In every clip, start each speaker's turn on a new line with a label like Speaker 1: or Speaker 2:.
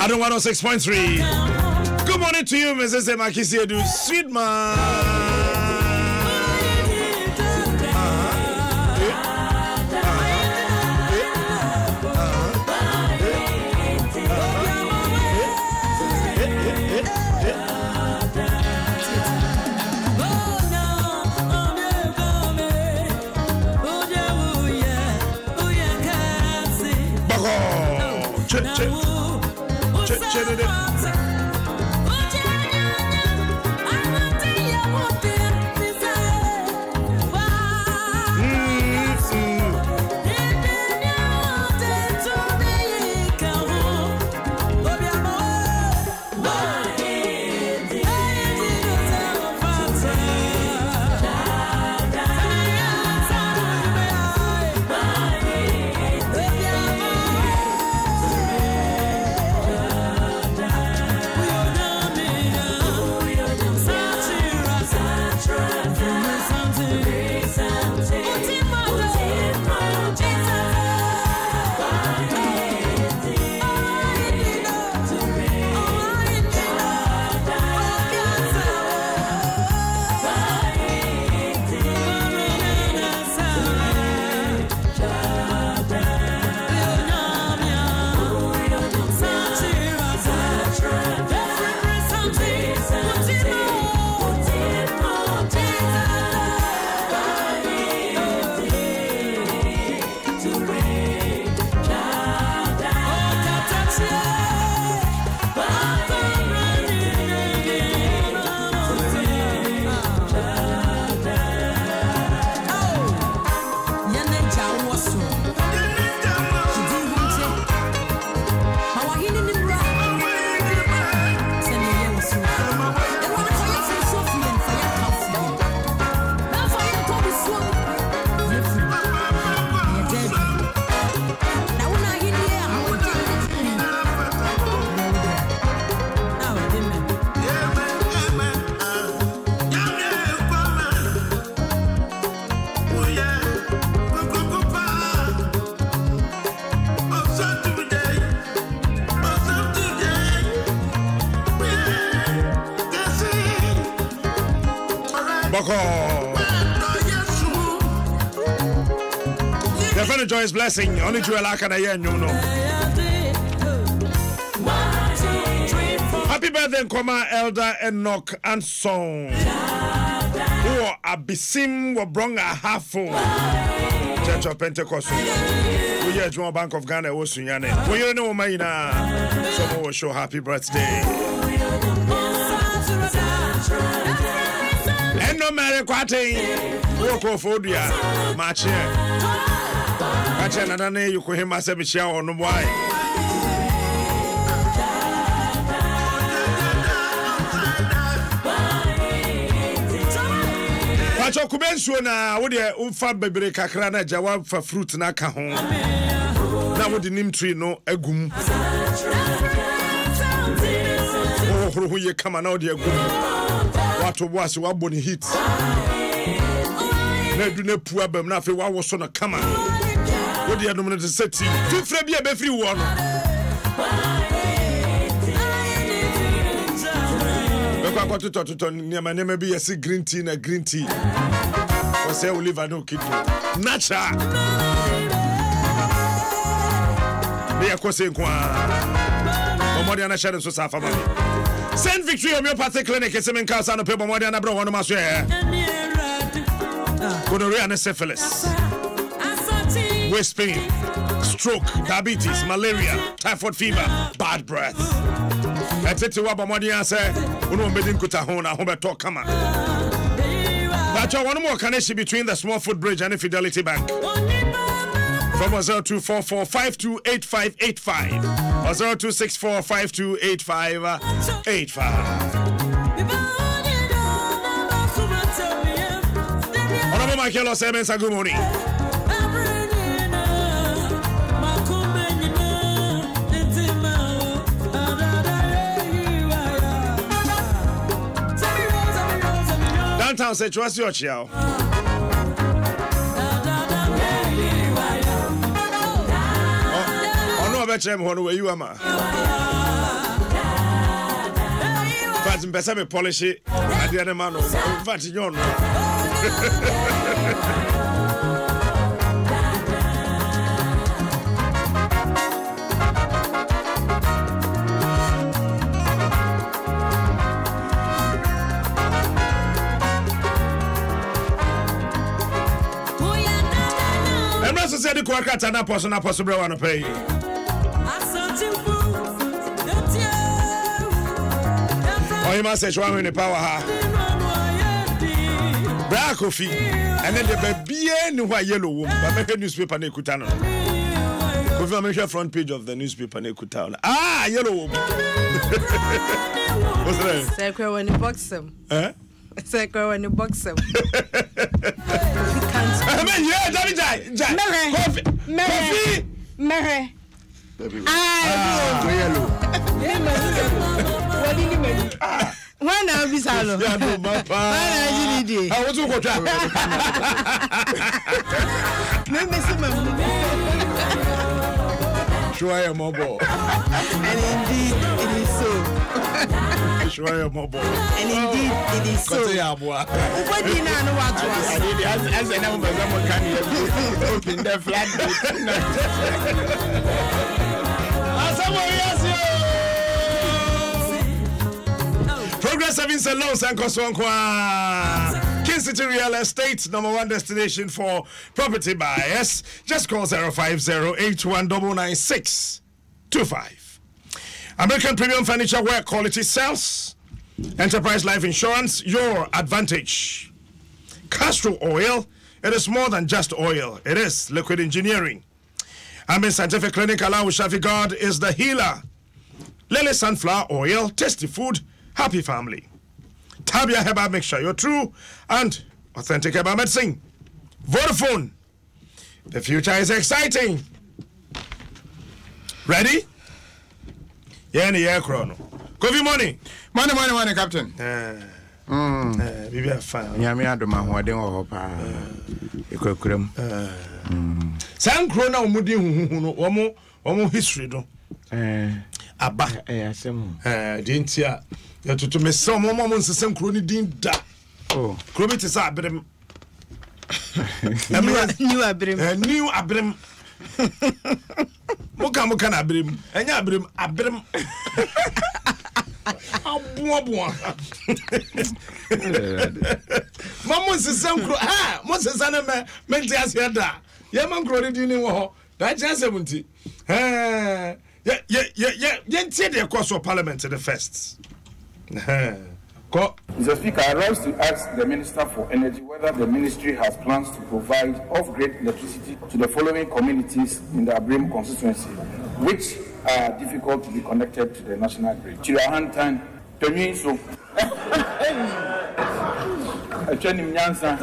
Speaker 1: Adom 106.3. Good morning to you, Mrs. Emakisi Edu. Sweet man. The friend Joy's blessing. Only to Alaka na yen no. Happy birthday, Nkoma Elder Enoch and Song. Who abisim wa bronga hafo. Church of Pentecost. We hear Joan Bank of Ghana Osunyane. We you know Maina. Someone will show happy birthday. No matter what, walk off Odia, match here. Match another name, you could hear myself share on the why. Pacho Kubensu na would you umfa baby kakrana jawab for fruit na kahon. Now would the name tree no egum. Oh, who you come and out the egum. What was what bony hit? Ne do ne poor bem na fe wa wo so no kama. Wo de adom ne seti. Tu fra bia be free wo no. Be kwa to niam bi yesi green tea na green tea. O say Oliver no kid. Nacha. Be akose kwa. Omodi na share so safa ba. Saint Victory Homeopathic Clinic is in Casa no people more than a bro one of my share. Gonorrhea and syphilis, waist pain, stroke, diabetes, malaria, typhoid fever, bad breath. That's it to what Bamodia say. Uno medin kutahona home talk come. But one more connection between the Small Foot Bridge and the Fidelity Bank. From 0244528585 or 0264528585. Honorable Michael Osemensa, good morning. Downtown say trust your child. Betchem where you are. as in person me polish it. I the other man. In fact, you know. So said the Kwakata na person na possible one pay. Oh, you must say you want the power ha. Black coffee and then the baby no yellow woman. But make a newspaper ne kutano. Coffee make a front page of the newspaper ne kutano. Ah, yellow woman. What's that?
Speaker 2: Say when you box them.
Speaker 1: Eh?
Speaker 2: Say when you box them.
Speaker 1: Yeah, Johnny Jai. Coffee.
Speaker 2: Mary. Why now be salo?
Speaker 1: Yeah, no, my pa. I want to go try. Sure, I am mobile.
Speaker 2: And indeed, it is so.
Speaker 1: Sure, I am mobile.
Speaker 2: And indeed, it is so. What do you know what was?
Speaker 3: I did as a number of can open the flat.
Speaker 1: Progress Savings and Loans and Koswankwa. King City Real Estate, #1 destination for property buyers. Just call 050-8199-625. American Premium Furniture where quality sells. Enterprise Life Insurance, your advantage. Castro Oil, it is more than just oil. It is liquid engineering. Amin Scientific Clinic, Alawi Shafi God is the healer. Lily Sunflower Oil, tasty food, happy family. Tabia Heba Mixture, your true and authentic Heba medicine. Vodafone, the future is exciting. Ready? Yeah, yeah, chrono. Coffee money.
Speaker 3: Money, Captain.
Speaker 1: Maybe I found.
Speaker 3: Yeah, me had my wedding or pa. Equilibrium.
Speaker 1: San Crona Mudi, Omo history, no. Abba,
Speaker 3: some.
Speaker 1: Didn't ya? To me, some moments, the same crony didn't die. Oh, Crobit is Abram.
Speaker 2: New Abram.
Speaker 1: New Abram. Mokan Abram. And Abram. Mamma says some Moses Anna Mentias Yada. Yaman Crony didn't know that just 70. Yeah, the course of Parliament to the first.
Speaker 4: Mr. Speaker, I rise to ask the Minister for Energy whether the ministry has plans to provide off-grid electricity to the following communities in the Abrim constituency, which are difficult to be connected to the national grid. Chirahantan, Peninso, Chenim Nyansa,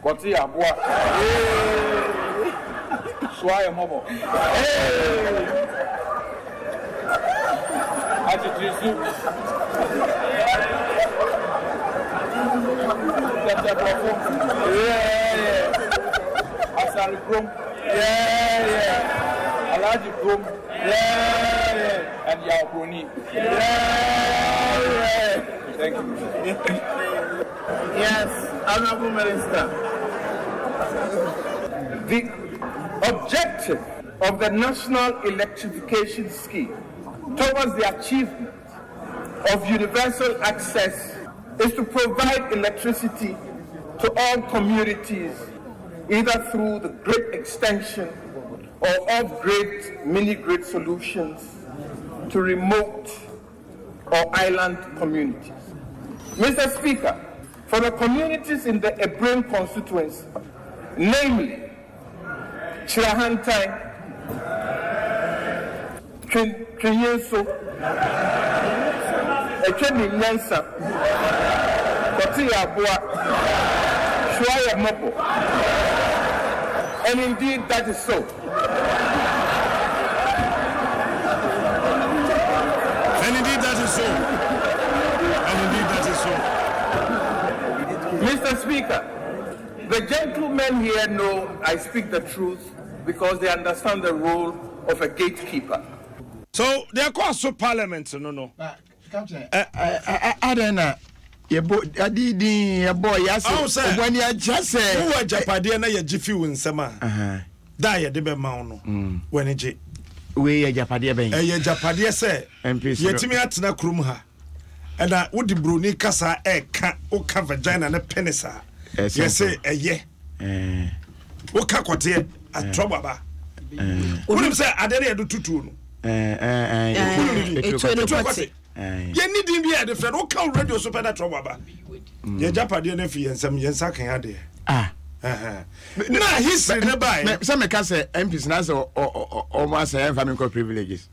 Speaker 4: Koti Abua, Swaya Mobo, Ajitrisu, Asari Krum, Alaji Krum, and Yabroni. Thank you.
Speaker 5: Yes, Honorable Minister.
Speaker 4: The objective of the National Electrification Scheme towards the achievement of universal access is to provide electricity to all communities, either through the grid extension or off-grid mini-grid solutions to remote or island communities. Mr. Speaker, for the communities in the Abrim constituency, namely Chirahantai, Kinyenso, Echeni Nyansa, Koti Abua, Shuaya Mopo. And indeed that is so.
Speaker 1: And indeed that is so. And indeed that is so.
Speaker 4: Mr. Speaker, the gentlemen here know I speak the truth because they understand the role of a gatekeeper.
Speaker 1: So they are called so parliament no.
Speaker 3: Captain. Adena. Your boy, Adidi, your boy, yes.
Speaker 1: Oh, sir.
Speaker 3: When you just say,
Speaker 1: who are Japadia na ya jifi in summer. Die a debe mauno. When it
Speaker 3: we a Japadia bang.
Speaker 1: A Japadia say, Yetimi atna krumha. And I would the Bruni Casa ka o ka vagina and a penisa. Yes, say a ye. O ka kote a trobaba. Wouldn't say I dare do tutu. You need to be a different. What can radio super that trobaba? Ye Japadia nefi and some yensaking ade. Nah, he's nearby.
Speaker 3: Some can say MPs Nazo or almost family privileges.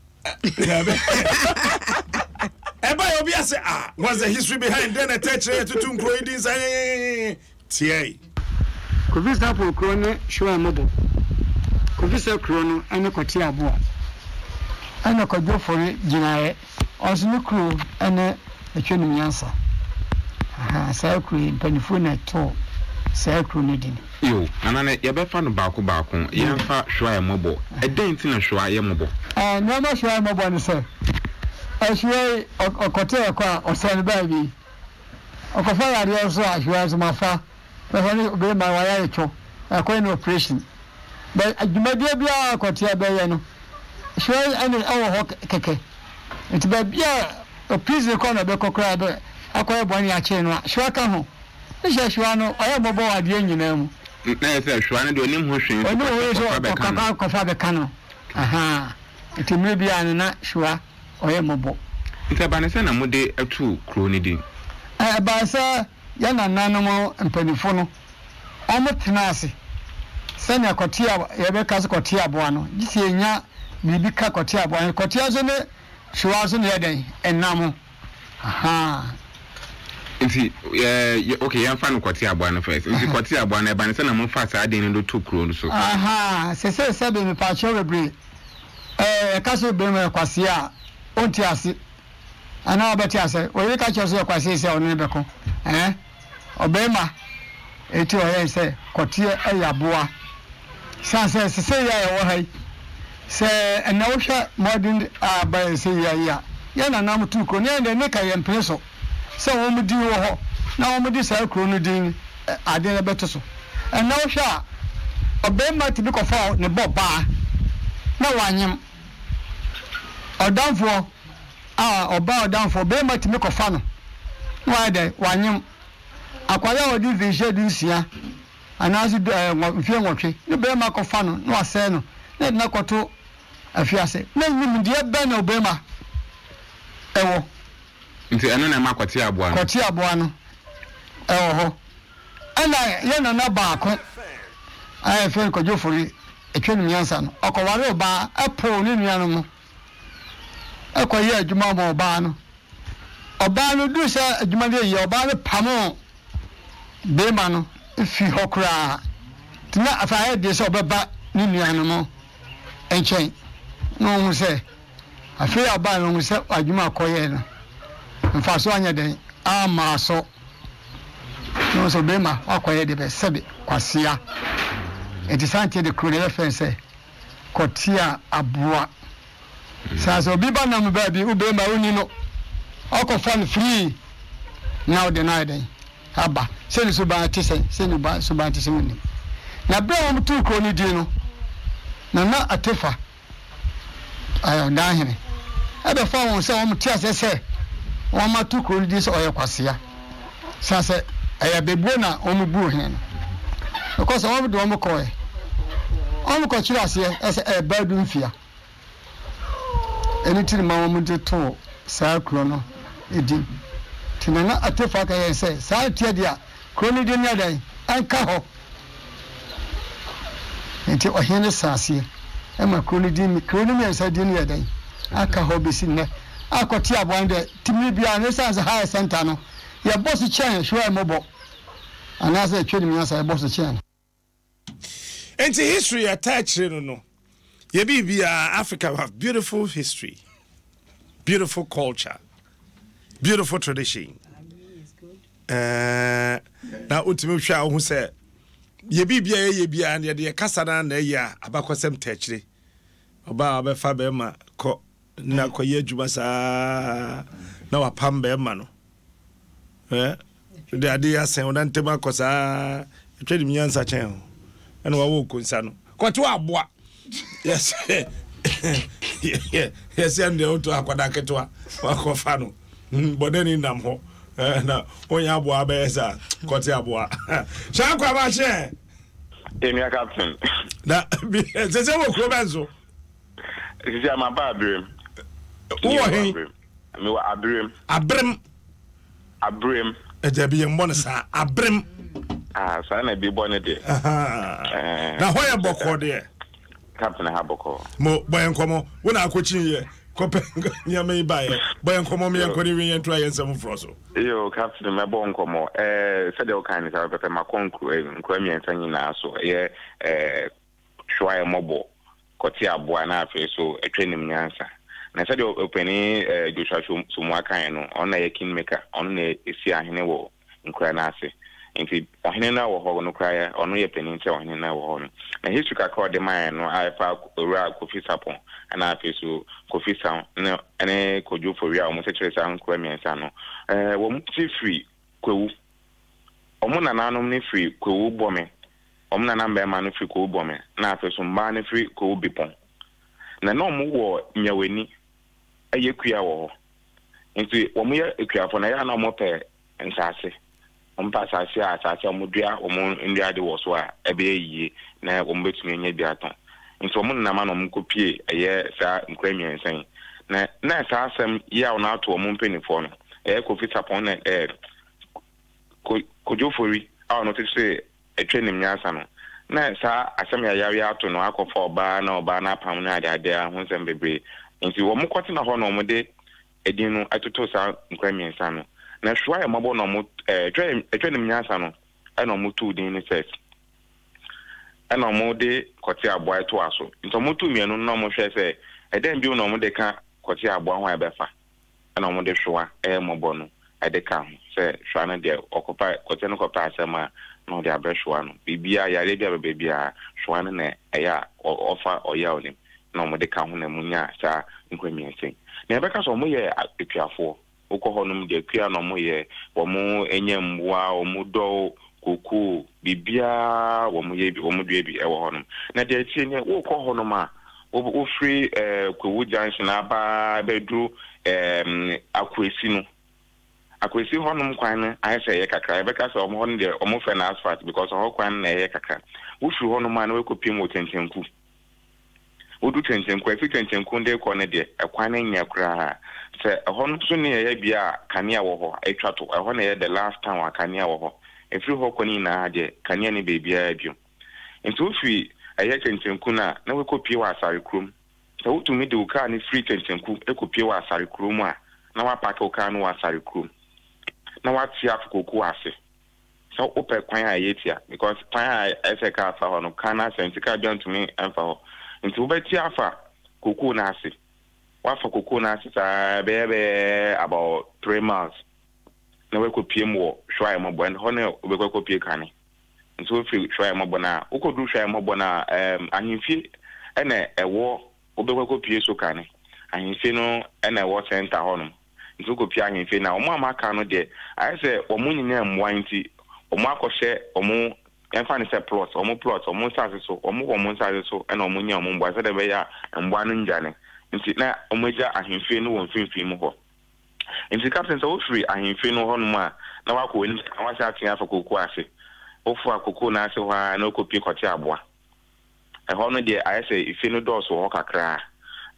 Speaker 1: Everybody will be say, what's the history behind then a touch to Tunko? Tia.
Speaker 6: Could this apple crony show a mobile? Could this a chrono and a cotia board? And a could go for it, Gina, also no crew and a tuning answer. Circle, Penifuna told. Circle needing.
Speaker 7: You, and I never found a Baku, Yanfa, Shwaya mobile. A dent in a Shwaya mobile.
Speaker 6: No more Shwaya mobile, sir. Ashway or Cotea or San Baby. Or Kofara also as my father. But only be my wife, a coin operation. But you may be a Cotea Bayano. Shway and an hour hawk keke. It's baby a piece of corner, Beko crab, a quite bonny a chain, Shwaka. This is Shwano, I am a boy at the engine.
Speaker 7: There's a Shwana doing him who should
Speaker 6: know Cano. Aha. It may be an sure. Oye mobo.
Speaker 7: It's a banana mode a true croniding.
Speaker 6: Basa yana nanomo and penifono. Almost tenacity. Send a cotia, Rebecca's cotia buano. This year, Bibica cotia buano, cotiazone, she was on the day, and namo. Aha.
Speaker 7: Okay, I'm fine with cotia buano first. If you cotia buano, banana more fast, I didn't do 2 crowns.
Speaker 6: Aha, say 7 partial breed. Castle Bemer Quasia. Ontiasi ana obetiase we ka chose kwase se onu beko obema eti oye se kotie ayaboa sanse se ya wo hai se na wo hwa modern ba se ya na nam tu ko ne ka yempreso se wo mudi wo ho na wo mudi sa kro no din ade na beto so na wo hwa obema ti bi ko fa ne boba na wanyem Odamfo oba odamfo be mati me kofa no why dey wanyem akwala odi vision di sia anazi mfie nwotwe ne be ma kofa no na wase no na koto afiase na nyim die be na obema ewo
Speaker 7: nti eno na makwati aboa no ewo ho ana ye na ba ko ai fe ko jofori etwenu nyansa no okoware oba apo ni nuanu no ekoye adwuma mo oba no du se adwuma de ye oba no pamo be ma no fi hokra tina afa de se obeba ni nuanu no enchen no hu se afi oba no hu se adwuma koye no mfa so anya den ama so no so be ma akoye de be sebe kwasia etisante de kro de fense kotia aboa Saso biba na mbabi ube ma uni no okofan free now deny them aba seni subati seni ba subati seni na bra wo mtu ko ni di no na atefa ayo ndahene ebe fa won se wo mti asese wo ma tu ko ni di so oyekwasea sase aya bebuo na wo mbu hen because wo do wo ko e wo ko chira ase ese badu mfia anything ma wo mde to saa kro no edi tinana atefa ka yen se saa tie dia kro ni di nya dan anka ho enti ohene saase ema kro ni di mi sa di ni dan aka ho besi ne akoti aboande timi bia ne sa high center no ya boss chen hwe mobo anase twedi mi sa boss chen
Speaker 1: enti history attached no ye bibia Africa have beautiful history, beautiful culture, beautiful tradition. Na ultimate hwa hu se ye bibia and ye kasa na ya abakwasem techre oba abefa be ma ko na koye adwuma saa na wapam be ma no de ade asen odantem akosa twedi nyansa chen ana wawo konsa no kwato aboa yes yes and the auto akwada ketwa wakofa no bodeni nam ho na onya aboa be esa kwoti aboa shankwa ba che
Speaker 5: Emi captain
Speaker 1: na se wo kro benzo
Speaker 5: Sisi amaba abrem
Speaker 1: wo he
Speaker 5: me wa abrem
Speaker 1: ejabi mbona sa abrem
Speaker 5: sa na bi bone de
Speaker 1: na hoya boko de
Speaker 5: captain ha boko
Speaker 1: mo boyen komo wona akochin ye kope nyama ibaye boyen komo me yankoni wi yentu ayensem froso
Speaker 5: yo captain me bon komo se de o kan sa pepe makonkru nkwa mi ensanyi na so ye shwaye mobo koti aboa na afi so etwenim nyansa na se de openi Joshua Sumu kan no ona ye kingmaker ona na esi ahene wo nkra na ase nti ahene na wo ho no kra ono ye peni nte ahene na wo ho no na history ka ka de man no afa ora Kofi Sapon na afi so Kofi Sound na ene kojo for o mo se chere sa nkra miensa no wo mu ti free kwewu omo na nanom ni free kwewu bome omna na mba ma no free ko bome na afeso mba ne free ko bipon na no mo wo nyaweni ayekua wo nti wo mo ye ekuafo na ya na mo pe nsase ompa asase asase omodua omo ndua de wo so a ebe yiye na wo mbetumi nya bi aton nti wo mo na ma no mo kopie eye sa nkrami ensan na sa asem ya wo na ato mo mpenifo no Kofi Sapon na kojofori a no te se etwenim nyansa no na sa asem ya yawe ato no akofo oba na pam na ade ho nsem bebre nti wo mokoti na ho no mo de edin no atoto sa nkwami nsa no na hwa ya mabo no mo etwenim nyansa no na mo tu din ni set na mo de koti aboa to aso nti mo tu mienu no mo hwe se eden bi no mo de ka koti aboa ho abefa na mo de hwa mabo no ade ka se hwa na de occupy koti no kopa asema no de abehwa no bibia ya rebia bebia hwa na eya ofa oya onim na mo de ka ho na munya sa nkwami nsen na ebeka so mo ye ekuafo ukọ honum de kua no mo ye wo mo enyemboa wo mo do koku bibia wo mo ye bi wo mo dua bi e wo honum na de tie ne ukọ honum a wo free Kwewu junction aba bedru akwesi honum kwan no ayese ye kakra ebeka so mo hon de o mo fe na asphalt because ho kwan na ye kakra wo free honum a na we kopim wo tentenku wodu tentenku afi tentenku de ko ne de ekwan na nya kra se honum so ne ye bia kanea wo ho etwato ho na ye the last time wa kanea wo ho efri ho ko ni na ade kanea ne bebia bio nti wo free aye tentenku na we kopie wa asare krom so wo tumi de wo ka ne free tentenku ekopie wa asare krom a na wa pack wo ka no wa asare krom na wa tia koku ase so open kwan a yetia because kwan a ese ka fa ho no kana sentika don to me emfa ho nti wo beti afa koku na ase wa fa koku na ase sa be about 3 months na we ko piem wo hwa e mobo and ho na we ko pie kane nti wo fi hwa e mobo na wo ko du hwa e mobo na ahimfi ene ewo wo be ko pie so kane ahimfi no ene wo center ho no nti ko pie ahimfi na omo amaka no de ayese omo nyina mwa nti omo akọhye omo emfa ne se plot omo sase so omo sase so ena omo nya omo mbwa se de be ya mbwa no njane nti na omo ja ahimfi no won finfin mu ho nti captain so free ahimfi no ho no ma na wako ni awase atia fa koku ase ofu akoko na ase ho na okopi koti aboa ho no de ayese ifi no do so ho kakra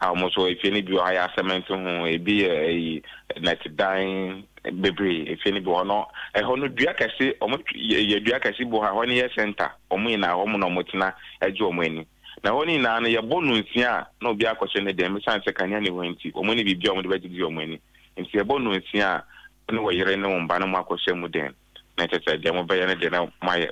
Speaker 5: omo so ifi ni bi o haya cement ho ebi net dine bebre ifi ni bi ho no ho no dua kase omo ye dua kase bo ha ho ni ye center omo ina ho mo no motina eje omo ani na ho ni na ye bonu nsia na obi akọche ne dem chance kanya ne ho nti omo ni bibia omo de bagidi omo ani nti ye bonu nsia ne wo yere ne mba na mo akọche mu den na tete de mo beye ne de na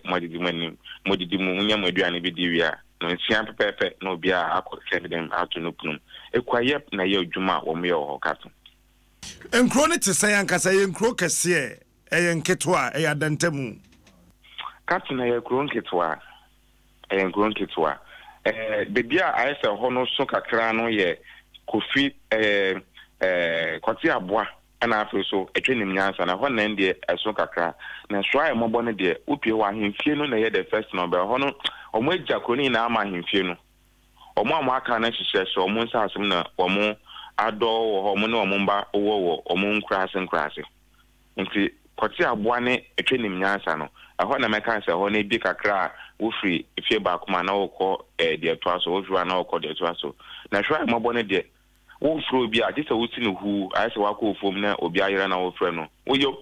Speaker 5: mo didi mani mo didi mu nya mo aduane bi di wia no nsia pepepe na obi akọche dem atu no punum ekwaye na ye adwuma wo mo ye ho kato
Speaker 1: enkro ne tese yankasa ye enkro kase eye nketwa eye adantamu
Speaker 5: kato na ye kro nketwa eye nkro nketwa bebia ayese ho no so kakra no ye Kofi Koti Abua and after so a training yans and a one end the Asokaka. Now try a mobile dear, Upi wa him funo na the first number hono or more Jaconi na ma him funo. Or more can necessary so Monsa Sumna or more Ado or Homono Mumba or Moon Crass and Crassy. Into Koti Abuane a training yansano. I want to make us a honey big a cry, Woofree, if you're back, man, or call dear twasso, or you are now called dear twasso. Now try my bonnet dear. Won't throw be a just a woodsy who I say, walk from there or be a year our friend. Will you?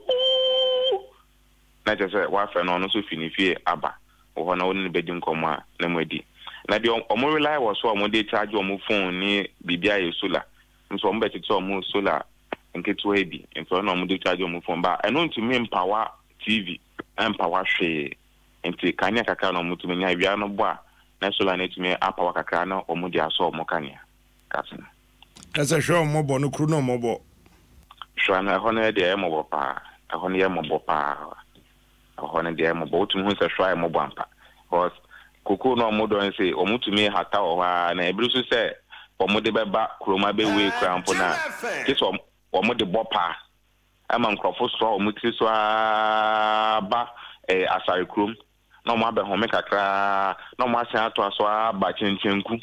Speaker 5: Not just a wife and honor so finish Abba, or one only bedroom comma, Namwedi. Now the Omorilla was so one day charge your move phone near BBI Sola, and so I'm better to move solar and get to heavy, and so no more charge your move phone. But I know to me Power TV and Power Share, and take Kanya Kakano Mutumina Viano Bois, National Net me up our Kakano or Mudia so Mokania. Captain.
Speaker 1: As a show mobile, no crew no mobile.
Speaker 5: Swan, a honor the mobile pa, a honor mobile pa, a honor the mobile to who's a try mobile pa. Because Coco no more and say, or to me, Hata or and Bruce said, or Modeba, Chroma Bay way crampona. This or Modi Bopa. I'm on Crawford straw, Mutiswa ba a Asari Crum. No more Homeka cra, no more Santo Aswa, Bachin Chenku.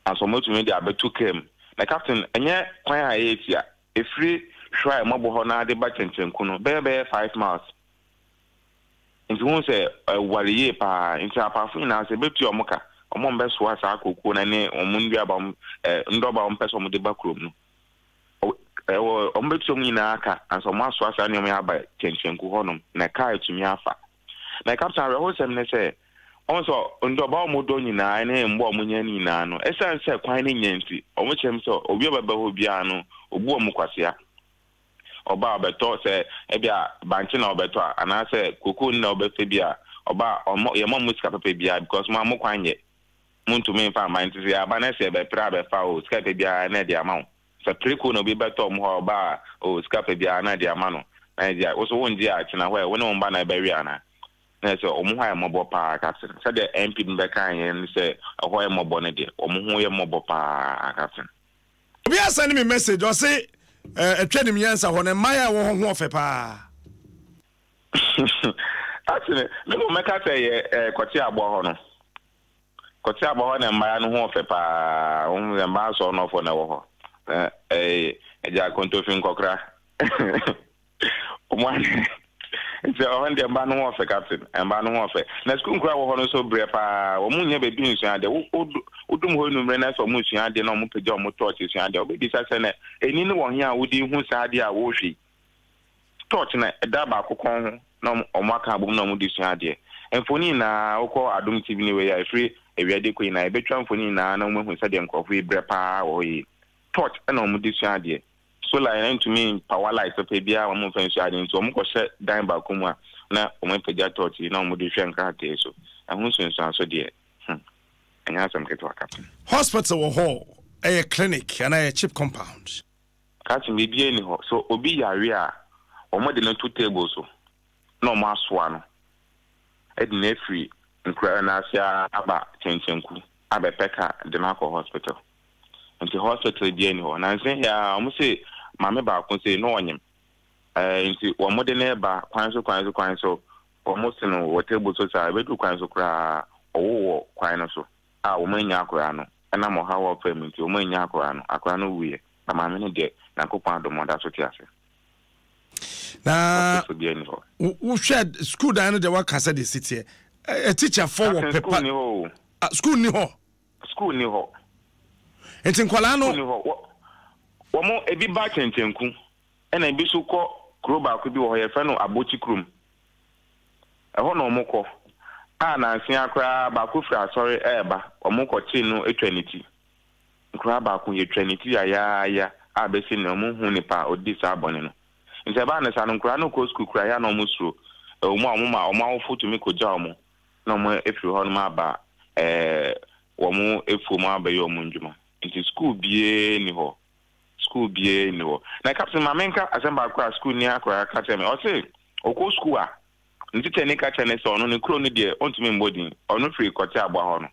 Speaker 5: And so much to me, the Abetu came. The captain, and yet, why I ate ya, a free try mobile honor the Bachin Chenkuno, bear 5 miles. Into one say, a warrior pa, into a parfum as a bit your mocha, among best was a cocoon and or mundia bomb, Ndoba on Pesom de backroom. Ombetsumi na aka and so much was an yama by Chenku Honum, Nakai to Miafa. Na captain, I always say, also, Ndoba Modoni na and Bomuniani nano, Essa said, quining Yancy, or which him so, or Biba Bahubiano, or Buamuquasia. Or Barbeto say, Ebia, Bantin or Beto, and I say, Cocoon no Befibia, or Bar or your mom with Scapabia, because Mamma Quanye. Moon to me, found mine to the Abanese by Prabe Fowl, Scapabia, and the amount. So Trico no be better more bar, or Scapabia, and the amano. And there was one dear, where one on Bana Bariana. So, Omuha mobile park, captain. Said the MP Becca and say, a wire mobile bonnet, or Muya mobile park, captain.
Speaker 1: We are sending me a message or say, a training yansa when a Maya won't want pa.
Speaker 5: Actually, let me make us say, Kotia Bohono. Kotia Bohon and Mayan won't pa, only the mass or no for no. A Jaconto Fincocra. It's a hundred man off a captain and man off it. Let's go cry so brepa or moon never being sent. Udum Honum Renas or Musia, the normal pajama torches, and there'll be this and anyone here would you who said, "Dear Woshi." Torching a dabacon, no or Macabum no Mudisia. And Fonina, Oko Adum TV way I free a ready queen. I bet Fonina, no one who said them coffee brepa or torch and no Mudisia. So like to me, power lights of Pabia, one more fancy into a more set dime back kuma. Now, when Paja taught you, no more different cartes. And who's in so dear. And I some get to a captain.
Speaker 1: Hospital or hall, a clinic, and a cheap compound.
Speaker 5: Catching me be anyhow. So, Obi area or more than 2 tables. No mass one. Edna free and Cranasia Abba Chenchenku, Abba Pekka, the Marco Hospital. And the hospital be anyhow. And I say, yeah, I must say, Mamma Bar can say no on him. Into one more than ever, quine so, almost no what table so I went to quine so cry, or quine so. I will mean Yakurano, and I'm how I'll pay me to mean Yakurano, Aquano we, a mamma dead, and go pound the mother so tiasa.
Speaker 1: Now, who shared school down the work has said the city. A teacher for school new hall. It's in Kualano. One more a bit back in Tenku, and a bisu called Kroba could be a friend of Abuchi Krum. A honor moko. Anna Siakra Bakufra, sorry, Eba, or Moko Chino, a Trinity. Krabaku, a Trinity, ya, Abesin, no Mohunipa, or this abonino. In Sabanas and Crano Coast could cry no musro, a Mama or Maufu to Miko Jamo, no more if you hold my bar, or more if you ma by your munjuma. Into school be anyhow. School be anyhow. Now, Captain Mamenka, as I'm about school near Academy, or say, or go school. Into Tenica Chinese on the crony dear, on to me body, or no free Cotia Bahon.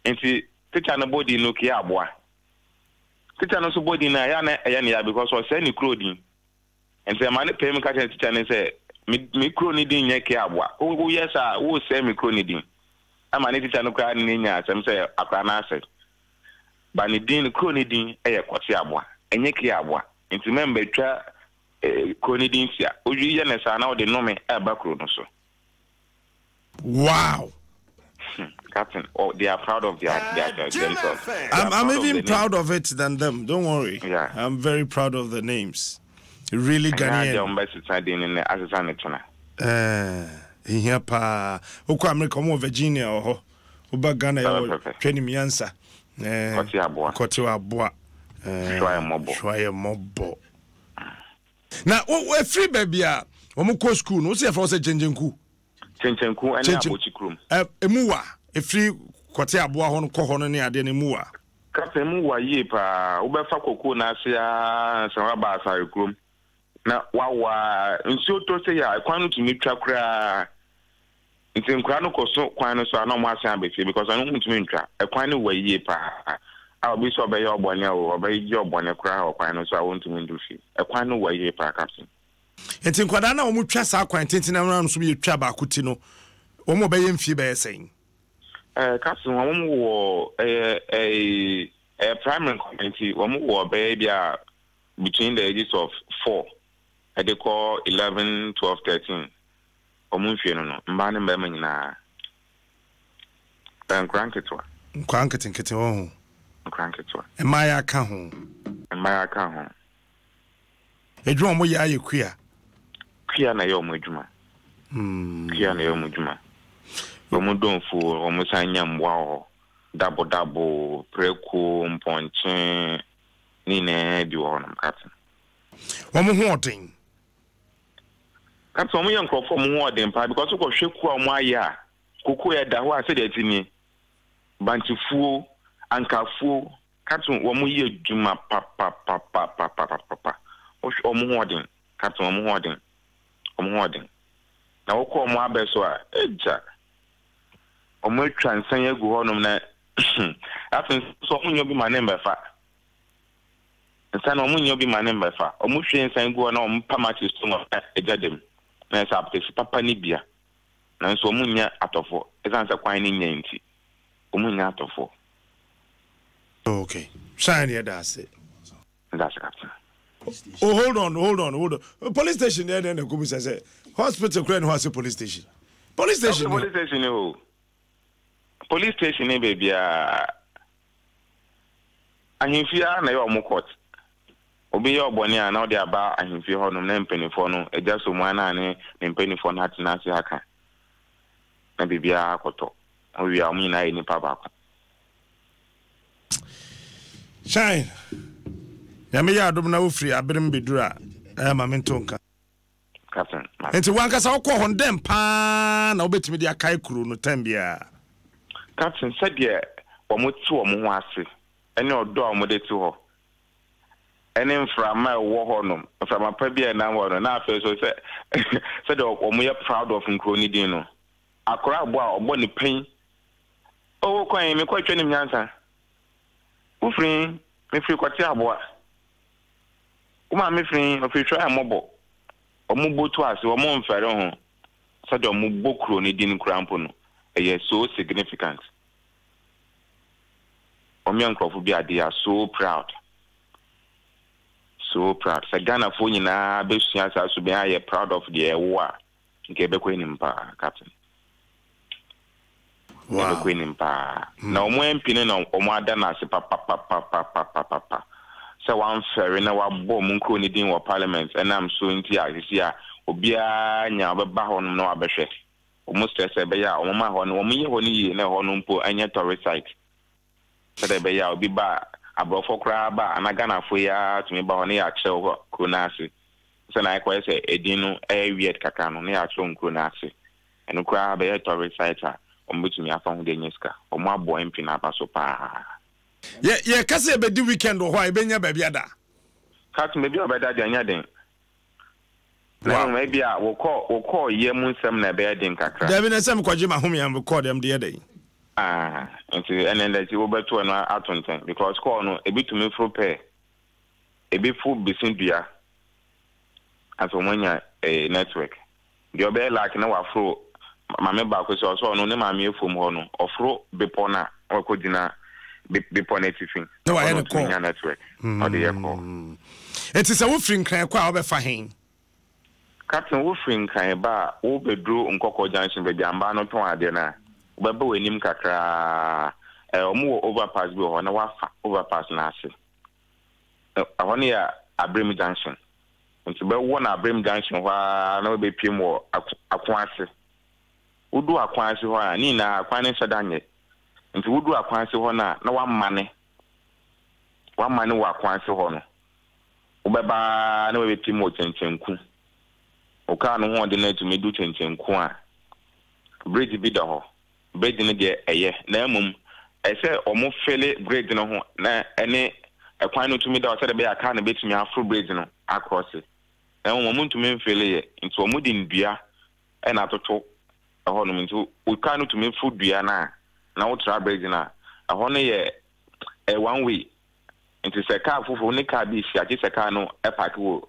Speaker 1: Into Tichana body no Kia boy.
Speaker 5: teacher no so body na ya na ya because o say ni kro din enti ma ne pay me ka teacher ne say me kro ni din nye ke aboa o yes a wo say me kro ni din ama ne teacher no kra ni nya asem say akra na asem ba ni din kro ni din e kwoti aboa enye ke aboa enti member twa kro ni din sia o wi ye ne sa na o de no me e ba kro no so.
Speaker 1: Wow.
Speaker 5: Captain, they are proud of their themselves.
Speaker 1: I'm even proud of it than them. Don't worry.
Speaker 5: Yeah.
Speaker 1: I'm very proud of the names. Really Ghanaian. Here pa. Oko America mo Virginia oho. Oba Ghana yo twani miansa. Koti aboa. Shwaye mobo. Na we free baby a omo ko school no se for say Chenjenku.
Speaker 5: Chenjenku ene abochikrum.
Speaker 1: Emuwa efri kwate aboa ho no kɔ ho no ne ade ne muwa.
Speaker 5: Kapten muwa ye pa obefa koko na asia sanwa ba asare krom. Na wawa nsuo to se ya kwan no tumi twa kra. Nti nkra no koso kwan no so ana mo asia befe because anu tumi ntwa. Kwan no wa ye pa. A obi so be ye obone o obe ye obone kra o kwan no so a wontumi ndufi. Kwan no wa ye pa kapten.
Speaker 1: Enti nkwada na omu twa sa kwan tenten na so be twa ba akuti no. Omo be ye mfi be yesen.
Speaker 5: Captain woman wo a primary community woman wo baby between the ages of 4 and they call 11, 12, 13. Omu fie no no mba ne mba nyina. Nkwanketwa.
Speaker 1: Nkwankete ho.
Speaker 5: Nkwanketwa.
Speaker 1: Emaya ka ho.
Speaker 5: Emaya ka ho.
Speaker 1: Edwo mo ya yekua.
Speaker 5: Kua na ye omu adwuma. Kua na ye omu adwuma. Omu donfu omu sanya mbwa dabo preku mponche ni ne di wo nam Captain.
Speaker 1: Omu hoden.
Speaker 5: Captain omu ye nkrofo omu hoden pa because ko hweku omu aya koko ya da ho ase de tini bantifuo ankafuo Captain omu ye djuma pa omu hoden Captain omu hoden na wo ko omu abeso a eja omo transan egu honum na afin so omunyo bi manem befa nsan omunyo bi manem befa omu hwe nsan egu na omu pamati so no egadem na sa aptesi papa ni bia na so omunya atofo esansa kwan ni nyanti omunya atofo.
Speaker 1: Okay, shine here that's it.
Speaker 5: That's Captain.
Speaker 1: Oh, hold on. Police station there then go say hospital crane was a police station. Police station
Speaker 5: no. Police station baby ahimfia na yo mo court obi yo boni na odi aba ahimfia honum na mpanifo no eja so mu ana ne mpanifo na atina ase aka na bibia akoto owi amu na ni papa ko
Speaker 1: shine ya me ya adom na ofri abrem bedura ma mentonka
Speaker 5: Captain.
Speaker 1: Enti wankasa okọ hondem pa na obetimi dia kai kuru no tambia.
Speaker 5: Captain said ye omotu omo ase ene odo omode ti ho ene mframa wo ho no mframa pa bia na wo no na afa so say said omo ye proud of nkroni din no akora abo a obo ni pen o kwan me kwa twani myansa ufrin me firi kwati abo a uma me firi ofiri twa amobo omo botu ase omo mfere ho said omo bokro ni din krampo no is so significant. Omiankrofo bi ade are so proud. So proud. Sa Ghana fo nyina besua sa so be aye proud of the war. Nke be ko nimpa Captain. Wow. Be ko nimpa. Na omo empine na omo ada na se papa. Sa wan fere na wa bom nko ni din wa parliament and am so nti a obia nya obeba ho no na abehwe. Almost say be ya o ma ho no mo ye ho ni na ho no mpo anya tourist site say be ya obi ba abrofo kra ba anagana fo ya tumi ba ho ne ya kye ho kronase say na ikwa say edin no weird kaka no ne ya kye kronase eno kra be ya tourist site a o mbetumi afa ho de nyiska o mo abo mp na ba so pa
Speaker 1: ye kase be di weekend ho e benya ba bia da
Speaker 5: kat me bia ba da de anya den. Wow. Maybe I will call ye munsem na be den kakra.
Speaker 1: There been some kwajima home am call them the other day.
Speaker 5: And then that you will bet to an atonten because call no a bit to me for pay be full bisin dua as omanya network the obey like na wafro mame ba ko so no ne mame efom ho no ofro bepo na okodina bepo netifin
Speaker 1: no wa ene call
Speaker 5: network or the call
Speaker 1: it is a wofrin kan kwa obefa hen
Speaker 5: Captain wofrin kan ba wo bedru nkoko junction be jamba no ton ade na baba wanim kakra omo overpass bi ho na wafa overpass na ase ahone ya Abrim Junction nti be wo na Abrim Junction wa na be piem wo akwan ase wudu akwan ase ho a ni na akwan ne sedanye nti wudu akwan ase ho na wa mane wo akwan ase ho no wo beba na we piem wo chenchenku o ka no ho de na tu medu chenchenku a bridge bi da ho bridge ne de eye na emum ese omo fele bridge no ho na ene ekwan no tumi da o se de be aka na betumi afro bridge no across it e omo ntumi mfele ye nti omo di ndua e na toto ho no nti o ka no tumi fro dua na wo tra bridge na ho no ye one way nti se ka fufu ni ka bi si age se ka no e park wo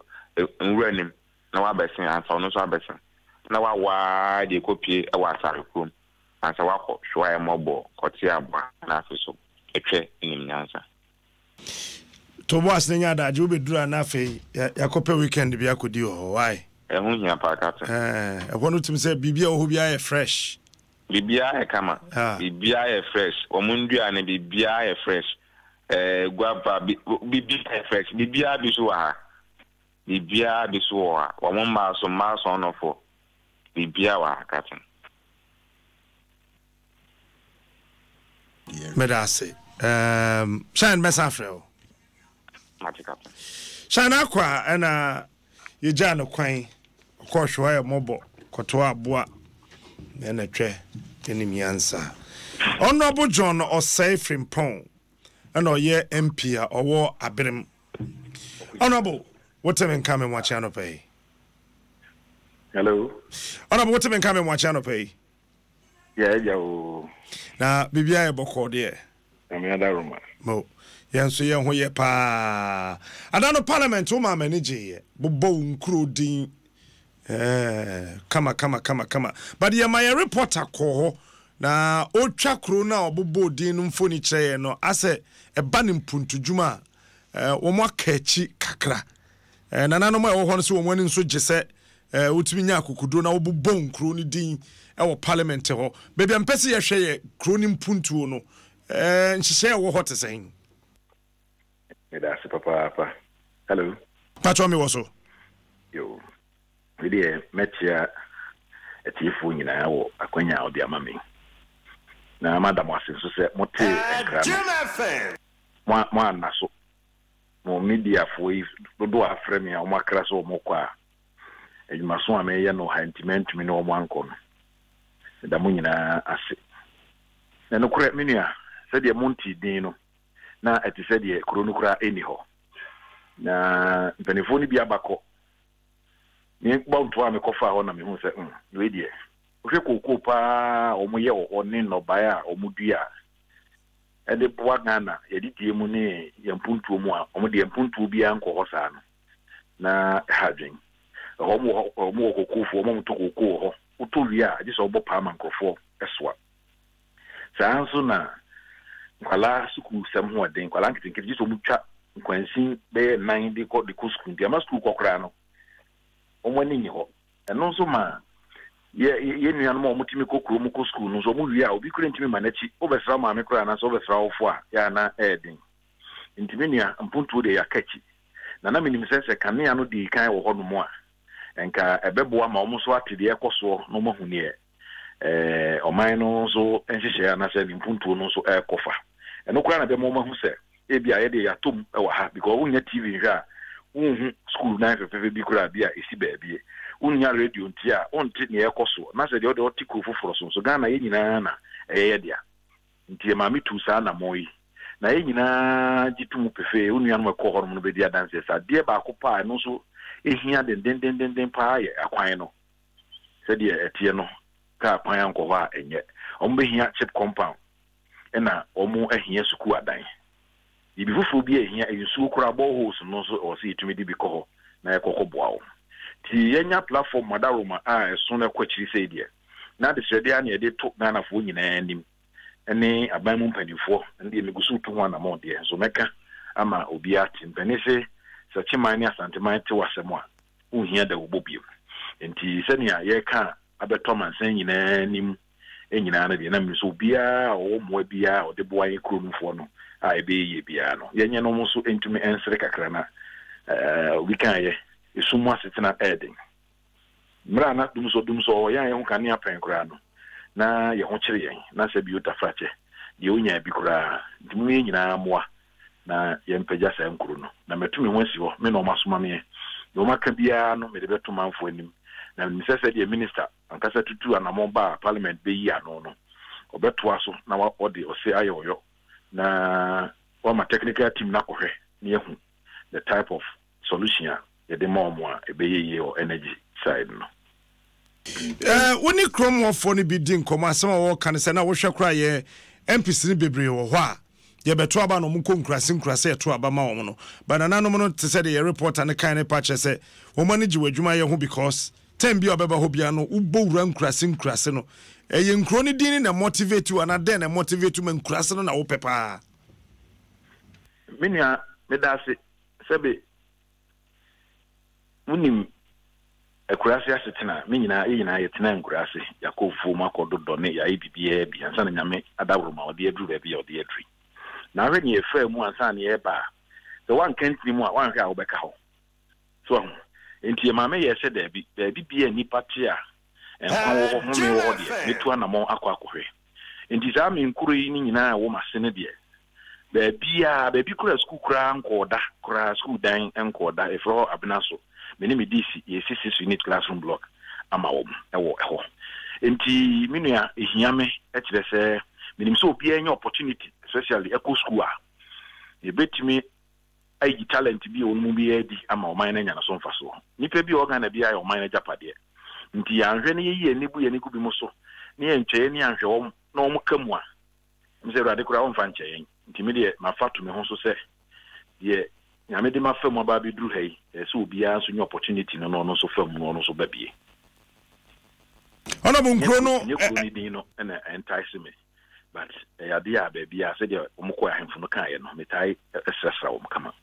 Speaker 5: nwuranim na wa besin ansa no so abesin na wa de kopie e wa asare krom ansa wa ko hwa e mobo koti abwa na afiso etwe nim nyansa
Speaker 1: to boss nya da ju bedura na fe yakope weekend bi akodi ho why
Speaker 5: hu hia pa kata
Speaker 1: e wono tum se bibia ho bia e fresh
Speaker 5: bibia e kama bibia e fresh omundua ne bibia e fresh guava bibia e fresh bibia bi so ha bibia bi so ha wo ma so no fo bibia wa kata
Speaker 1: medase shine mesafrel
Speaker 5: matikata
Speaker 1: shine akwa ana yeja no kwan ko hwo ya mobo koto aboa na twe enim yansa honorable John Osei Frimpong ana ye MP a owo Abirem honorable what time come watch ano pay
Speaker 8: hello
Speaker 1: honorable what time come watch ano pay
Speaker 8: yeah
Speaker 1: na bibia e boko de
Speaker 8: am ya daruma
Speaker 1: mo yenso ye ho ye pa adano parliament o ma manage ye bobo nkuro din kama but ye my reporter ko na otwa kro na obobo din no mfoni kire no ase e ba ne mpuntudwuma wo mo akachi kakra nana no ma wo ho no se wo mo ani nso gese utimi nya akukudo na obobo nkro ni din e wo parliament ho bebia mpese ye hwe ye kro ni mpuntuo no nhihye wo hot sen
Speaker 8: that's papa hello
Speaker 1: patro me woso
Speaker 8: yo video metia etifu nyina wo akwanya odi amami na madam asenso se mote ekra mo na so mo media fo do afremi a mo akra so mo kwa ejumaso ameye no hantiment mi no mo anko no da mo nyina ase na no kure minia se de monti din no na eti se de kuro no kura eni ho na benefoni bi abako ni gba nto a me kofa ho na me hu se we die ohwe kokko pa omoye oni no baya omudua e de boa Ghana ye di die mu ne yampuntu mu a omo de yampuntu bi anko ho sa no na hadwen omo kokko fo omo to kokko ho uto wi a je so obo pa mankofo eswa sanso na kwala suku sem ho den kwala nkitinki je so mutwa nkwansin be 9 de ko de ko school de ama school kokra no omwani nyi ho eno so ma ye nua no mo mutimi kokro mu ko school no so mo wi a obi kure ntimi manachi obesra ma me kura na so obesra ofo a ya na edin ntimi nua mpuntu de yakachi na minim sense kanea no di kan wo ho no mo a enka ebeboa ma omo so atede ekoso no mo huni oman no so enhihye na se mpuntu no so ekofa eno kura na be mo hu se ebia ye de yatom e wa ha because wonya TV hwa school na fefe bi kura bia esi baabie unya radio ntia onti ne ekoso na se de o de otiku foforo so Ghana ye nyina na ye dia ntie ma mitu sa na moyi na ye nyina gitumu pefe unya no ko horom no be dia dance sa de ba ko pa no so ehia den pa ye akwan no se de etie no ka pan anko ha enye ombe hia chip compound ena omo ehia suku adan ibi fufu bi ehia ensu kura boreholes no so o se itumi di bi ko na ekoko boa wo ti yenya platform madaroma a eso na kwachiri sei de na de srede a na de to Ghana fo nyina anim ene aban mu mpanifo ndi emegusu to ho na mo de so meka ama obi ati mpanise sachimani asanteman te wasemo a uhia da wobobiem enti senia ye ka abeto mansan nyina anim enyina na de na miso bia o mo bia o de boaye kromfo no a ebe ye bia no yenye no mo so entumi ensere kakra na we kan ye isumu asetena eden mra na dumso ya ye ho kan ya pen kra no na ye ho kire yen na se bi utafache de onya bi kra dimi nyina moa na ye mpagya sa nkuru no na metumi ho asi ho me no masoma me no maka bia no me de beto manfo anim na misese de minister ankasa tutu anamo ba parliament be yi ano no obeto aso na wa ode ose ayoyo na wa ma technical team na kohwe na yehu the type of solution ya de mo ebeye o energy side no
Speaker 1: woni kromo fo ni bi din komo asema wo kan se na wo hwe kra ye MPC ni bebre wo ho a ye beto aba no mu konkrase ye to aba ma wo no banana no no te se de reporter ne kan ne patch se wo manage wadwuma ye ho because tem bi obeba ho bia no ubo wura nkrase no ye nkro ni din na motivate you na den na motivate you nkrase no na wo pepa
Speaker 8: minia medase sebe munim ekurase asetena menyina yina yetena nkurase yakofu makododo ne ya ibibie bi ansa na nyame adawroma ode aduru ba bi ode aduri na hwe ne efa mu ansa na eba the one country mu a wan hwe a obeka ho so enti ma me yese da bi bia nipa te a enwa wo ho me wo de metu anamo akwakohwe enti za me nkuru yi nyina wo masene de baby kura school kura nkoda kura school dan nkoda efro abenaso meni me DC ye 6 unit classroom block ama wo ewo enti minua ehiame e kire se meni so obi anya opportunity especially eco school a e betimi ayi talent bi onmu bi edi ama o man na nya na so mfa so nipa bi organ na bi ayi o man na japade nti anhwe ne ye ni bu ye ni ku bi mo so ne ye ntwe ni anhwe wo na o mo kamu a mse rade kura wo mfa nche yen nti me de mafatu me ho so se ye nyame de mafam aba bi duru hai se obi a so ny opportunity no so fam no so babie
Speaker 1: ona bu nkro no
Speaker 8: ni din no na entice me but ya dia ba bia se de omko ahemfo no kan ye no metai esesra wo kama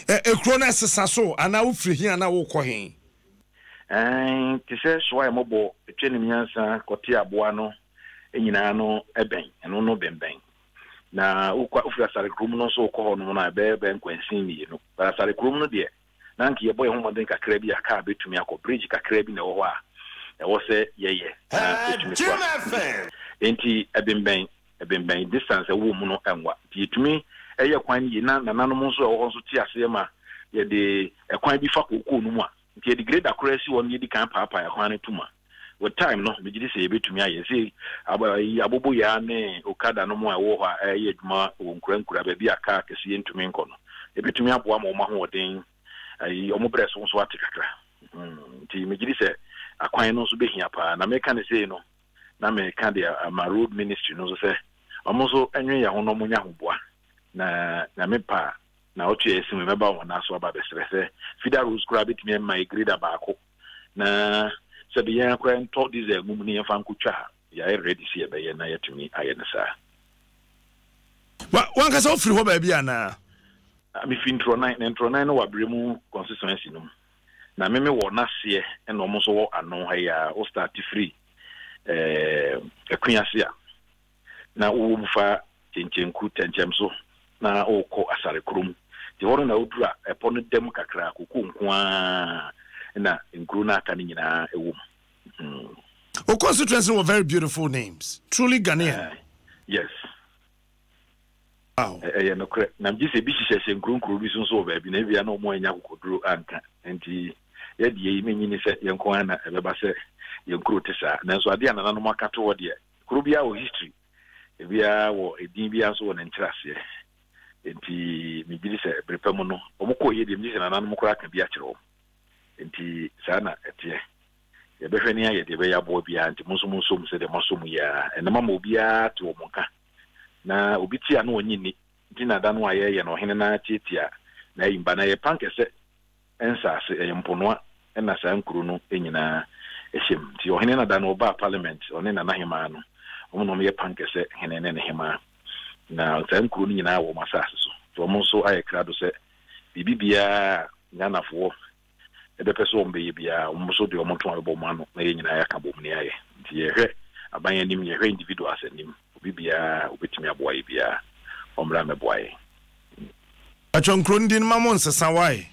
Speaker 1: ekro na sesa so ana wo firi hi ana wo kɔ he
Speaker 8: ti se so ai mobo etwene miansa kote aboa no enyina no eben eno no benben na ukwa ufira sare krum no so ko no na be nkwansin ni no ba sare krum no de na nki ye boy ho moden kakra bi aka betumi akọ bridge kakra bi na wo a e wo se yeye betumi kwa enti ebenben distance wo mu no enwa ti etumi eye kwan yi na nanom nso wo so ti ase ma ye de ekwan bi fa kokko no mu a nti e degrade accuracy won ye di kan papa ya kwan tuma with time no me gidi say betumi aye say abobo ya ne okada no mu a wo ha ye dwuma wo nkura ba bi aka kesi entumi nko no e betumi aboa ma o ma ho den ayi o mo breso nso atikakra nti me gidi say akwan no so behia pa na me kan say no na me kan de ma road ministry no so say omo so enwe ya ho no mo nya ho boa na me pa na otu esi me ba wona so ba besere say feeder rules kura betumi ma grade baako na sabi ya kwa nto diesel mum ni yfa nkutwa ya ready see be na yatumi ayene sa
Speaker 1: wan ka so free ho ba bia na
Speaker 8: mi intro 9 no wabremu consistency no na me wo na se e no mo so wo ano ha ya o start free ekunyase a na wo bufa chenchenku tenchemso na o ko asare krum ti wono na odura epo no dem kakra koku nkoa na nkuru na aka nyina ewo
Speaker 1: o constituency were very beautiful names truly Ghanaian
Speaker 8: yes
Speaker 1: wow
Speaker 8: no kre na mjise bi hihye nkuru bi so ba bi na bia na omo anya kokoduro anka enti ye de yi menyini se yenko na ebeba se yenkuru tesa na so ade anana no makato wo de kuru bia wo history bia wo edin bia so wo na nkyerase enti mjili se brepamo no omko ye de mjise na nanu mkura aka bia kyerɛ enti sana etie ye behwe ne ye de be ya bo bia enti muso se de muso mu ya enema mo bia to omonka na obi tia na onyini dina da no aye no hene na titia na yimba na ye panke se ensa se yimponoa na sa nkuru no enyina ehim ti ohene na da no ba parliament one na hema no omo no ye panke se hene ne hema na sa nkuru nyina wo masase so to omo so aye krado se bibibia nyana fo ebe peso ombe bia omo so de omo to abo mo ano na ye nyina ya ka bom ne aye ti ye hwe abanye nim ye hwe individuals anim bibia obetimi aboa bia omra meboaye
Speaker 1: Achonkro ndin mamon se sawai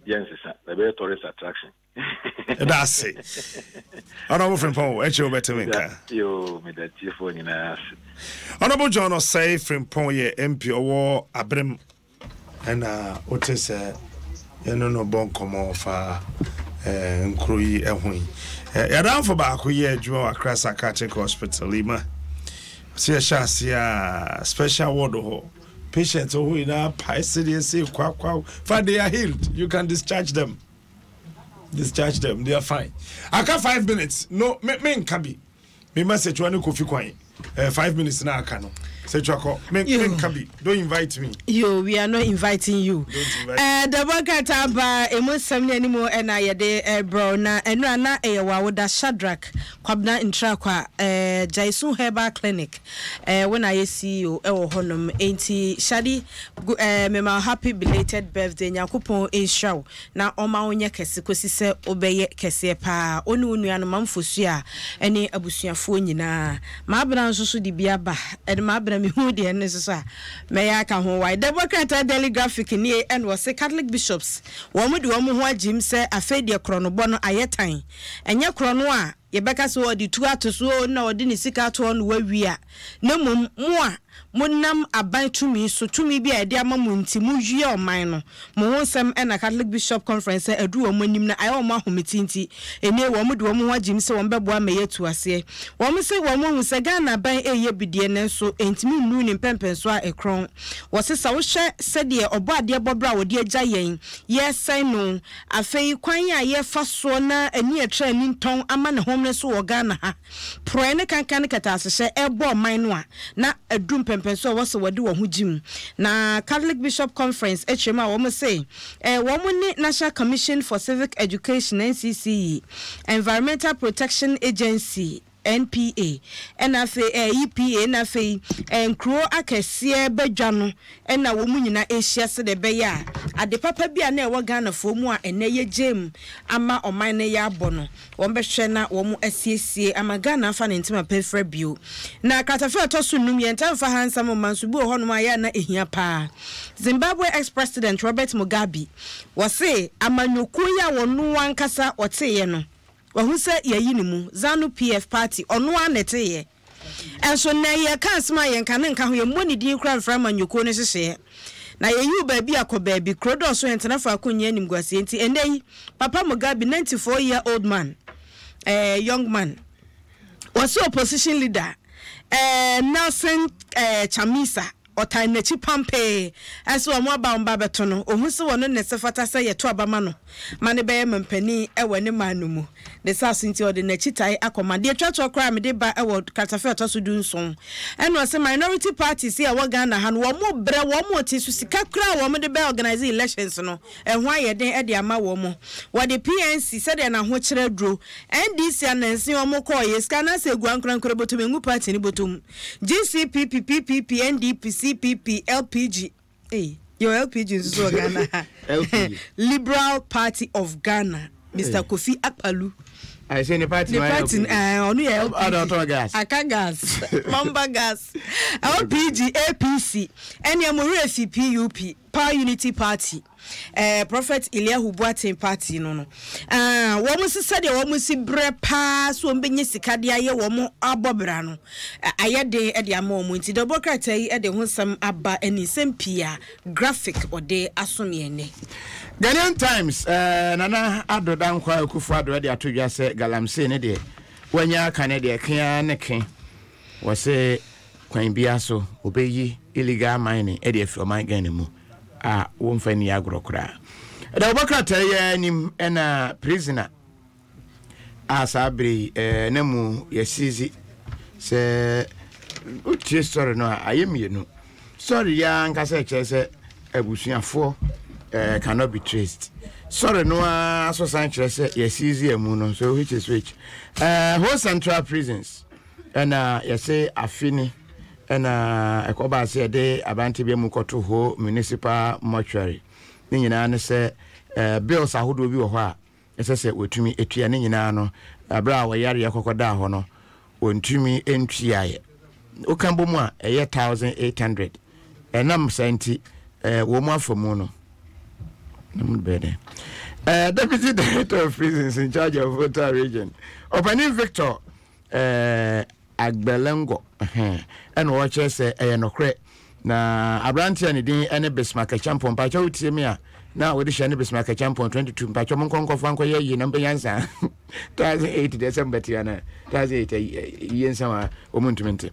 Speaker 8: yes sir the very tourist attraction
Speaker 1: that's it honorable Frimpong eche obetemenka
Speaker 8: yo me that phone na
Speaker 1: honorable John Osei Frimpong ye MP owo abrem na otese no bon komo fa nkroyi ehun yadan for ba ko ye adwuma wa Accra Psychiatric Hospital Lima see a special ward ho patients who in a say for they are healed. You can discharge them. They are fine. I got 5 minutes. No, me kabi. Me message one kofi kwai. 5 minutes na akano. Say chako. Me kabi. Don't invite me.
Speaker 2: Yo, we are not inviting you.
Speaker 1: Don't invite.
Speaker 2: The bakata ba emo samni animo na yede bro na enra na wa woda Shadrack kwabna intra kwa Jaisun Herbal Clinic. When I CEO ewo honom enti Shadi mema happy belated birthday Nyakopon inshaw na oma onye kese kosi se obeye kese pa onu nuanu mamfosu a ene abusuafo nyina ma abra nso di bia ba ma abra me hu de ene so a me ya ka ho wai Democrat Daily Graphic ni and was Catholic bishops wo mu de wo mu ho agim se afedie kronobo no ayetan enye krono a yebeka so odi tu atoso na odi ni sika to no wawia na mo a monam aban tumi so tumi bia de amamu nti mu hwie oman no mo wonsem na Catholic Bishop Conference adu wo manim na ayo mo ahometinti ene wo mu de wo mu agim se wo mbebo ma yetu ase wo mu se wo mu se Ghana ban eye bidie ne so entimi nu ni pempenso a ekron wo se sa wo hwe se de obo ade bobra wo de agya yen yesen no afei kwan a ye fa so na ani etra ni nton ama ne homne so wo Ghana ha pro ne kankan katasehye ebo man no a na adum pempenso wo se wode wo hujim na Catholic Bishop Conference echema wo mo say wo mo ni National Commission for Civic Education NCCE Environmental Protection Agency NPA NFA EPA NFA enkro akese badwa no na wo mu nyina ehia se de be ya ade papa bia na e wo Ghana fo mu a ene ye gem ama oman ne ya abo no wo behwe na wo mu asiesie ama Ghana fa ne ntima pefra bio na katafe to so num ye ntamfa hansa mo mansubu ho no ya na ehia pa Zimbabwe ex-president Robert Mugabe wose amanyoku ya wonu wankasa oteye no wahu se yayi ni mu Zanu PF party ono anete ye enso na ye kansma ye nka ne nka ho ye moni din kra fra manyoko ne hyehe na ye yu ba bi akoba bi krodo so entena fa akonya anim gwase enti enei Papa Mugabe 94-year-old man young man was opposition leader Nelson Chamisa Otainechi Pampe aso omo aba mba beto no ohun se wono ne sefata se ye to abama no mane be mempani ewe ne manumu de saso nti ode na chitai akomande twatwo kra me de ba ewo katafe to so dunson eno se minority parties here wo Ghana ha no wo mo bre wo mo ti su sika kra wo mo de be organize elections no ehwan ye den e de ama wo mo wo de PNC se de na ho kire dro NDC anansi wo mo ko ye sika na se guankran botum engu party ni botum GCP PPP NDP CPP LPG your LPG is so Ghana Liberal Party of Ghana Mr. Kofi Akpalu
Speaker 3: I say the party
Speaker 2: onu ya
Speaker 3: LPG gas
Speaker 2: Akagas Mamba gas LPG APC ene amuru FPUP Power Unity Party Prophet Eliahu Boateng party no wo mo sisa de wo mo si bre pa so mbenye sika de aye wo mo abobra no aye de e de ama wo nti de bokrata yi e de honsam aba ani sempia graphic ode asome ene
Speaker 3: Ghanaian Times nana adodan kwa kufu ado de atodwa se galamse ne de wanya kan de kan ne kan wo se kwan bia so obeyi illegal mining e de afi oman Ghana mu won fani agrokra da obakata ya nim na prisoner asabri nemu yesizi se utie story no ayemienu sorry ya nkasa kyerɛ abusuafo cannot be traced. Sorry no so san kyerɛ sɛ yɛseize amu no so which is which. Whole central prisons and yɛsɛ afini and ɛkɔba sɛ yɛde abante bi mu kɔto ho municipal mortuary. Ne nyinaa ne sɛ bills ahodoɔ bi wɔ hɔ a ɛsɛ sɛ wɔtumi etua ne nyinaa no abra a wɔyare yɛkɔkɔda hɔ no wɔntumi entuaeɛ. Okambo mu a ɛyɛ 1800 ɛnam santi wo mu afamu no Deputy Director of Prisons in charge of Volta region Opening Victor Agbelengo and watches nokre na abrantia ne din ene Bismarck champion pa cha utie me a na we de shane Bismarck champion 22 pa cha mon konko fanko ye na mbanyansa 2008 December tiana 2008 yensa wa omuntumente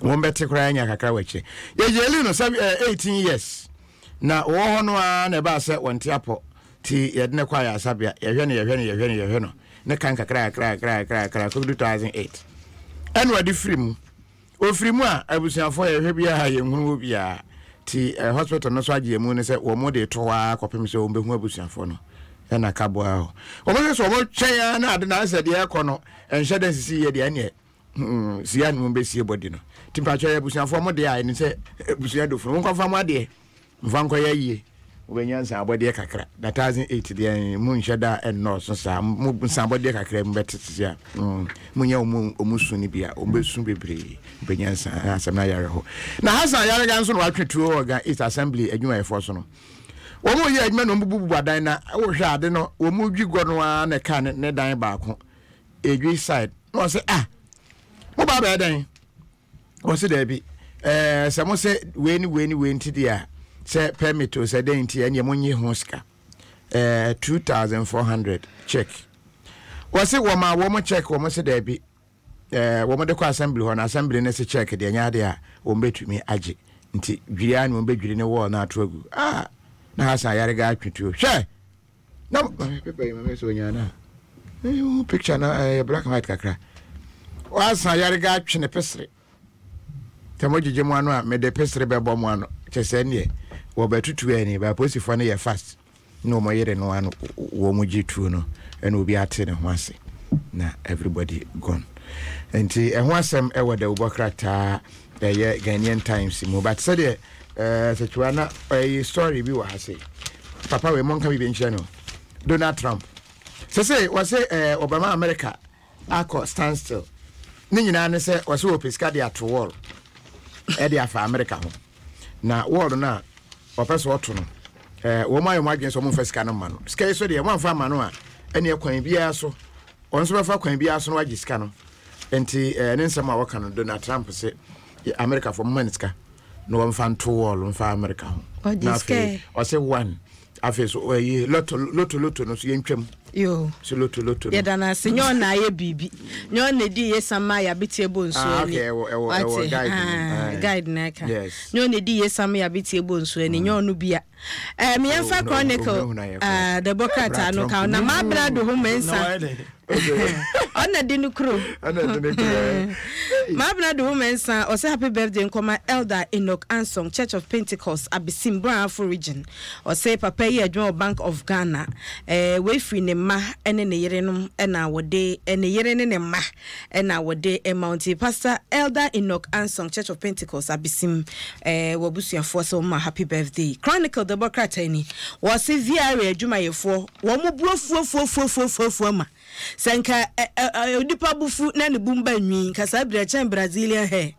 Speaker 3: won bete kra nya kakra wache ye jeli no 18 years na wo ho no a na ba se wonte apo ti ye de kwa ya sabia ye hwe no ne kan kakra ko 2008 enu adi frimu o frimu a abusuafo ye hwe bia ha ye hunu bia ti hospital no so age mu ne se wo mo de to wa kopem se wo behu abusuafo no na kabo a o mo se wo twen na ade na se de ekọ no enhye den sisi ye de ane sia no be sie body no ti pa twa abusuafo mo de a ni se abusua do funu nko fa mo ade mvanko ye yie obenyansa abode kakra that 2008 de mu nheda enno so sa mu sabode kakra mu betisia munya omusu ni bia obesu bebre obenyansa asema yare ho na Hassan yare gan so no atwetu organ is assembly adwuma efo so no wo mu ye adwuma no bubu adan na wo hwe ade no wo mu dwigo no a na ka ne dan baako edwi side no say mo ba ba dan wo se da bi se mo se we ni ntidia se permit o se den ti anye monye hoska 2400 check wase wo ma wo mo check wo mo se da bi wo mo de ko assembly ho na assembly ne se check de anya de a wo mbetumi age nti dwiria ne wo mbedwiri ne wo na atrogu na Hassan yare ga atwetu hwe na pepe me so nya na picture na black and white kakra Hassan yare ga atwe ne pesre temojije mu anu a me de pesre be bo mu anu chese ne wo betutu ani ba posifo ne ye fast no mo yere no anu wo mu jitu no ene obi ate ne ho ase na everybody gone enti ho asem e wada ubokrata ye Ghanaian Times mu but said sechuana story bi wa hase papa we monka bi benche no Donald Trump say was Obama America akọ standstill ni nyina ne se was o pesca de ato wall e de afa America ho na wall na opeso oto no wo mayo madwen so mo fasika no ma no sika so de mo amfa ma no a ene kwan bia so onso be fa kwan bia so no agi sika no enti ne nsema waka no Donald Trump se America for maniska no amfa to wall mfa America ho na fe o se one afi so loto no so yentwam
Speaker 2: yo
Speaker 3: so loto
Speaker 2: ye dana se nyo na ye bibi nyo na di ye sama ya betie bonso ni guide na ka nyo na di ye sama ya betie bonso ni nyo no bia me yemfa chronicle the bokata no ka na ma bra do ho mensa ona dinu kro ma bra do ho mensa o say happy birthday nkoma Elder Enoch Ansong Church of Pentecost Abisim Branfo region o say papa ye adwon Bank of Ghana we free ne ma ene ne yerenom ena wode ene yerene ne ma ena wode Mount Pastor Elder Enoch Ansong Church of Pentecost Abisim wabusuafo so ma happy birthday chronicle the bokrata ni was VR adwumayefo wo mo burofuo ma senka odipa bufu na ne bumba nwi kasa bra Brazilian hair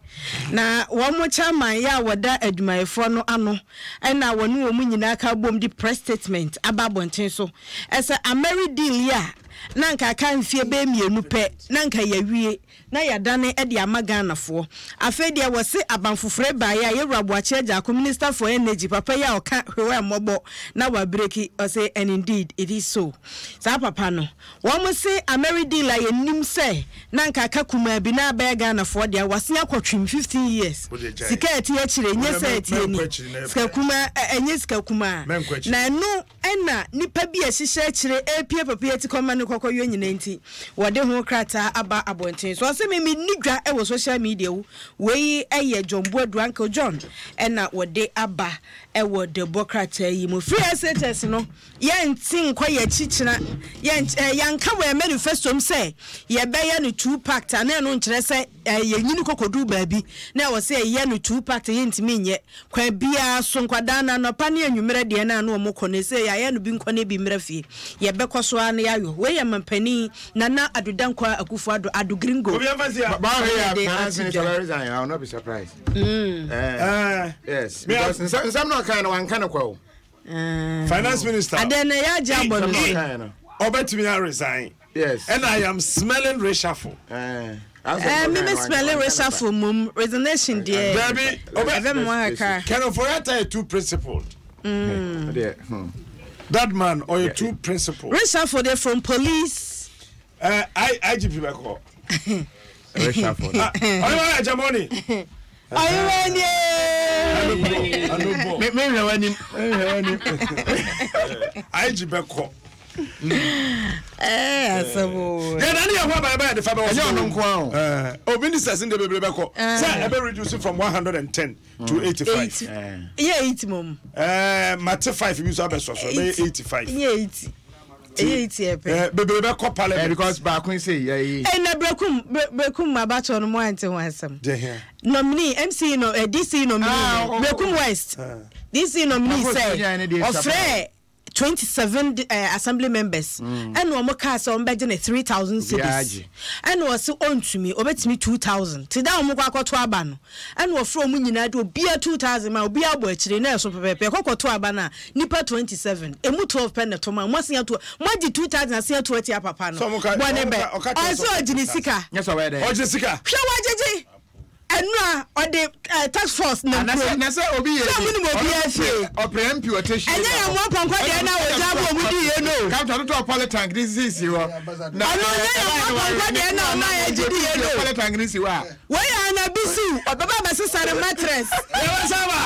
Speaker 2: na wo mo chairman ya wada adwumayefo no ano ena wonu wo mu nyina ka bom di press statement ababonten so esa ameri deal ya na nka ka mfie be mienu pe na nka yawie na yadane e de amaganafo afede wo se abanfofore ba ya yewraboache jako minister for energy papa ya oka hwewe mobo na wa breki o say and indeed it is so sa papa no wo mo se ameri deal la yenim se na nka ka kuma bi na ba ganafo de wase akotwem 15 years sika eti a kire nye se eti ni sika kuma enye sika kuma na no ena nipa bi a hihye kire epie papa eti koma no koko yɛ nyina nti wɔde ho krata aba abɔnten so ɔsɛ me nidwa ɛwɔ social media wei ɛyɛ John Boadu Uncle John ɛna wɔde aba ɛwɔ de bokrata yi mu free SHS no yɛnti nkɔ yɛ chichina yɛnka wɔ manifesto m sɛ yɛbɛyɛ no 2-pack ta na no nkyerɛ sɛ yɛnyini kokodu baabi na wɔ sɛ yɛ no 2-pack ta yɛntimi nyɛ kwa bia so nkwada na no pa ne anwumere de na no mo kɔ ne sɛ yɛ no bi nkɔ ne bi mmerɛ fie yɛbɛkɔ so ana yɛayɔ we yɛ mampani Nana Adudankwa Akufo Ado Gringo
Speaker 3: I will not be surprised. Yes, because some not kind of one kind of quo.
Speaker 1: Finance Minister.
Speaker 2: And then
Speaker 1: Obetimi resign.
Speaker 3: Yes.
Speaker 1: And I am smelling reshuffle.
Speaker 2: Me smelling reshuffle mum resignation dear.
Speaker 1: Debbie, can Ofoyata two principled? That man or your two principles.
Speaker 2: Reshuffle they from police.
Speaker 1: IGP Beko.
Speaker 3: Reshuffle.
Speaker 1: Jamoni.
Speaker 2: Are you ready?
Speaker 1: IG Beko. Ministers in the Beko. Sir, ever reducing from 110 to 85.
Speaker 2: Yeah, 80 mum.
Speaker 1: Matter 5 you saw 85. Yeah, 80.
Speaker 3: Because back when say
Speaker 2: Brekum Mabato on one to one some. Nominee MC no DC nominee Brekum West. DC nominee say of 27 assembly members and no more cast on budget 3,000 cities and was on to me obet me 2,000 to down Moko to Abano and was from Munina do beer 2,000 my beer watch in so pepe Coco to Abana Nipa 27 a mutu of penatoma must see to Monday 2,000 I see to a papa no one I saw Jessica
Speaker 3: yes or
Speaker 1: Jessica
Speaker 2: and now or the task force no
Speaker 3: na say obi ye or preempt your attention
Speaker 2: and then one pon kwa dey na o jabo mu di ye no
Speaker 3: come to politics this is you na
Speaker 2: na ye di ye no
Speaker 3: politics this you
Speaker 2: we are na bisu obaba be sesare mattress
Speaker 1: ye wa